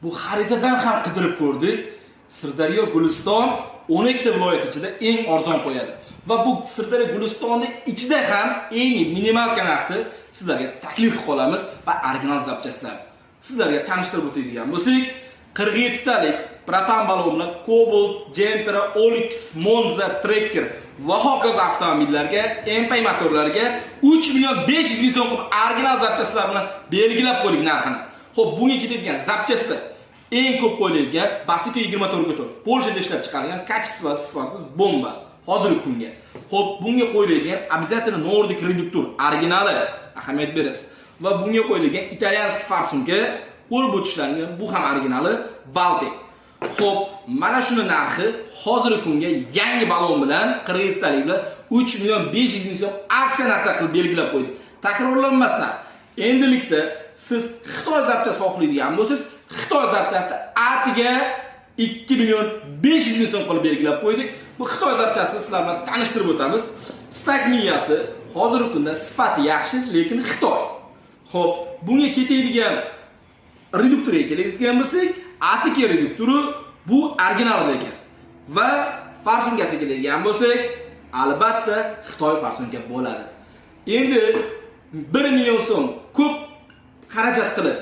bu xaritadan ham qidirib ko'rdik. Sirdaryo Guliston 12 ta viloyat ichida eng arzon qo'yadi. Va bu Sirdaryo Gulistonning ichida ham eng minimal narxda sizlarga taklif qilib qolamiz va original zapchastlar. Sizlarga tanishtirib o'tadigan bo'lsak, 47 talik propan balonlar, Cobalt, Gentra, Olix, Monza, Tracker va hokazo avtomobillarga, MPI motorlarga 3 million 500 ming so'm original zapchastlar bilan belgilab qo'ydik narxini. Xo'p, bunga ketadigan zapchastlar eng ko'p qo'yiladigan Basiko 24 Polshada ishlab chiqarilgan kачество sifati bomba. Hozirgi kunga. Xo'p, bunga qo'yiladigan обязательно Nordic reduktor originali ahamiyat berasiz. Va bunga qo'yilgan italyanskiy farsunga qo'l bo'tishlangan bu ham originali Baltic. Xo'p, mana shuni narxi hozirgi kunga yangi balon bilan 47 talik bilan 3 million 500 ming so'm aksiya narxida qilib belgilab qo'ydik. Takrorlanmasdan, endilikda siz Xitoy zapchasi xohlaydigan bo'lsangiz, Xitoy zapchasi atiga 2 million 500 ming so'm qilib belgilab qo'ydik. Bu Xitoy zapchasini sizlar bilan tanishtirib o'tamiz. Stak miyasi hozirgi kunda sifati yaxshi, lekin Xitoy. Xo'p, bunga ketadigan reduktorga keladigan bo'lsak, ATK reduktori bu original ekan. Va farsungasiga keladigan bo'lsak, albatta Xitoy farsunga bo'ladi. Endi 1 million so'm ko'p xarajat qilib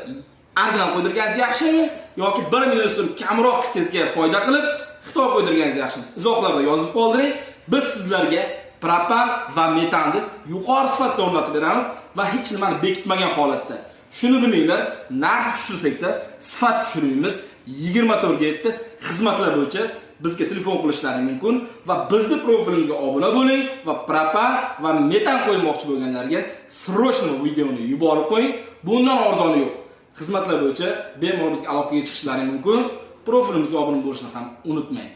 original qo'ydirganingiz yaxshimi yoki 1 million so'm kamroq sizga foyda qilib Xitoy qo'ydirganingiz yaxshimi? Izohlarda yozib qoldiring. Biz sizlarga propan va metanni yuqori sifatda o'rnatib beramiz va hech nimani bekitmagan holatda. Shuni bilinglar, narx tushirsak-da sifat tushiramiz. 24/7 xizmatlar bo'yicha bizga telefon qilishlaringiz mumkin va bizning profilimizga obuna bo'ling va propan va metan qo'ymoqchi bo'lganlarga srochno videoni yuborib qo'ying. Bundan arzoni yo'q. Xizmatlar bo'yicha bemalol bizga aloqaga chiqishlaringiz mumkin. Profilimizga obuna bo'lishni ham unutmang.